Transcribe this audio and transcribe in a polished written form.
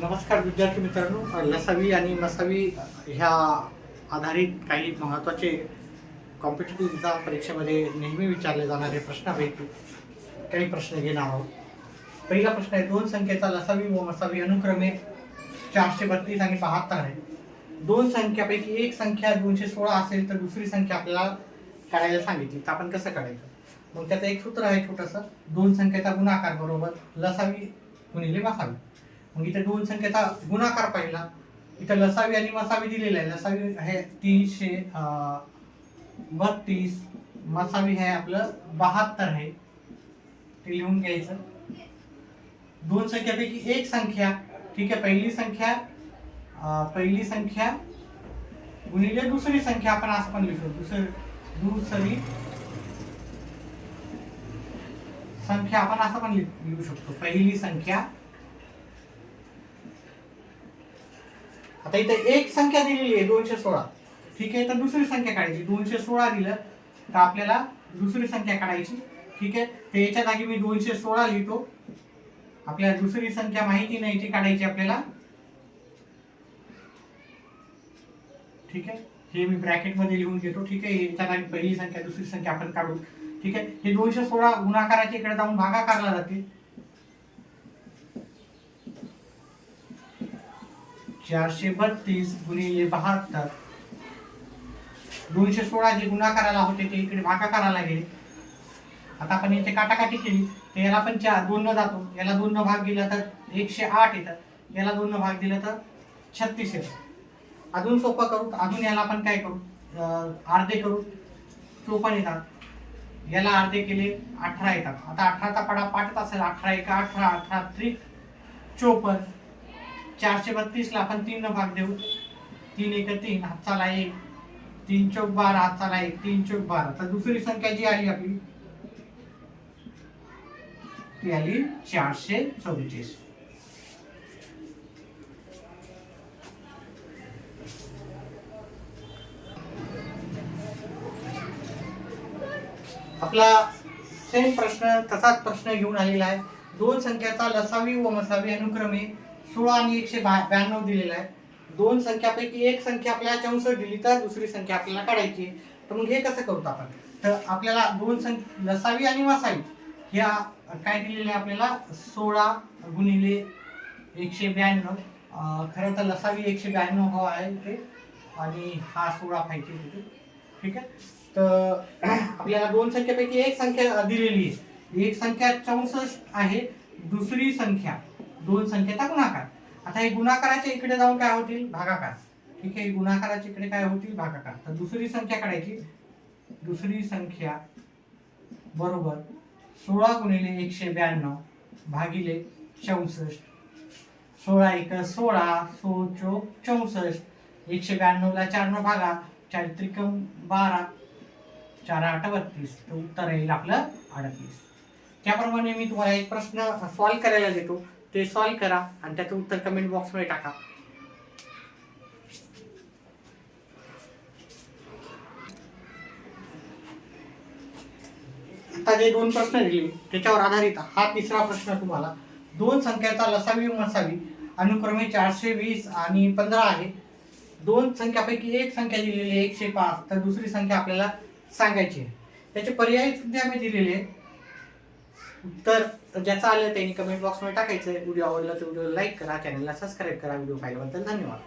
नमस्कार विद्यार्थी मित्रांनो, लसावी आणि मसावी ह्या आधारित काही महत्त्वाचे कॉम्पिटिटिव्ह एक्झाम परीक्षेमध्ये नेहमी विचारले जाणारे प्रश्नापैकी काही प्रश्न घेणार आहोत. पहिला प्रश्न आहे, दोन संख्येचा लसावी व मसावी अनुक्रमे 432 आणि 72 आहे. दोन संख्यापैकी एक संख्या 216 असेल तर दुसरी संख्या आपल्याला काढायला सांगितली, तर आपण कसं काढायचं? मग त्याचं एक सूत्र आहे छोटंसं, दोन संख्येचा गुणाकार बरोबर लसावी गुणिले मसावी. मग इथे दोन संख्येचा गुणाकार पाहिला, इथं लसावी आणि मसावी दिलेला आहे. लसावी आहे 332, मसावी आहे आपलं 72 आहे, ते लिहून घ्यायचं. दोन संख्यापैकी एक संख्या, ठीक आहे, पहिली संख्या गुणिले दुसरी संख्या, आपण असं पण लिहू शकतो. दुसरी संख्या आपण असं पण लिहू शकतो, पहिली संख्या. आता इथे एक संख्या दिलेली आहे 216, ठीक आहे, तर दुसरी संख्या काढायची. 216 दिलं तर आपल्याला दुसरी संख्या काढायची, ठीक आहे. तर याच्या जागी मी 216 लिहितो. आपल्याला दुसरी संख्या माहिती नाही, ती काढायची आपल्याला, ठीक आहे. हे मी ब्रॅकेट मध्ये लिहून घेतो, ठीक आहे. याच्या जागी पहिली संख्या दुसरी संख्या आपण काढू, ठीक आहे. हे 216 गुणाकाराच्या इकडे जाऊन भागाकारला जाते. 432 गुणिले 72. 216 जे गुणाकाराला होते ते इकडे भागाकाराला गेले. आता आपण इथे काटाकाटी केली तर याला पण 2 न जातो, याला 2 न भाग दिला तर 108 येतात, याला 2 न भाग दिला तर 36 येतात. अजून सोपं करू, अजून याला आपण काय करू, अर्धे करू, 54 येतात. याला अर्धे केले 18 येतात. आता 18चा पडा पाठच असेल, 18 1 18, 18 त्रिक 54. 432 ला आपण 3 न भाग देऊ, 3 1 3, हातचाला 1, 3 चौक 12, हातचाला 1, 3 चौक 12. तर दुसरी संख्या जी आली आपली ती आली 444. आपला सेम प्रश्न, तसाच प्रश्न घेऊन आलेला आहे. दोन संख्याचा लसावी व मसावी अनुक्रमे 16 आणि 192 दिलेला आहे. दोन संख्यापैकी एक संख्या आपल्याला 64 दिली तर दुसरी संख्या आपल्याला काढायची. तर मग हे कसं करतो आपण? तर आपल्याला दोन लसावी आणि मसावी ह्या काय दिलेले आपल्याला, 16 गुणिले 192. खरं तर लसावी 192 हवा आहे इथे आणि हा 16 पाहिजे तिथे, ठीक आहे. तर आपल्याला दोन संख्येपैकी एक संख्या दिलेली आहे, एक संख्या 64 आहे, दुसरी संख्या दोन संख्येचा गुणाकार. आता हे गुणाकाराच्या इकडे जाऊन काय होतील, भागाकार, ठीक आहे. गुणाकाराच्या इकडे काय होतील, भागाकार. तर दुसरी संख्या काढायची, दुसरी संख्या बरोबर 16 गुणिले 192 भागिले 64. 16 1 16, 16 चौक 64, 192 ला 4 न भागा, 4 त्रिकम 12, 4 8 32. तर उत्तर येईल आपलं 38. त्याप्रमाणे मी तुम्हाला एक प्रश्न सॉल्व्ह करायला देतो, ते सॉल्व्ह करा आणि त्याचं उत्तर कमेंट बॉक्स मध्ये टाका. आता जे दोन प्रश्न दिले त्याच्यावर आधारित हा तिसरा प्रश्न तुम्हाला. दोन संख्याचा लसावी व मसावी अनुक्रमे 420 आणि 15 आहे. दोन संख्यापैकी एक संख्या दिलेली आहे 105, तर दुसरी संख्या आपल्याला सांगायची आहे. त्याचे पर्याय सुद्धा मी दिलेले आहे. उत्तर ज्याचं आलं त्यांनी कमेंट बॉक्स मध्ये टाकायचं. व्हिडिओ आवडला तर व्हिडिओ लाईक करा, चॅनलला सबस्क्राईब करा. व्हिडिओ पाहिल्याबद्दल धन्यवाद.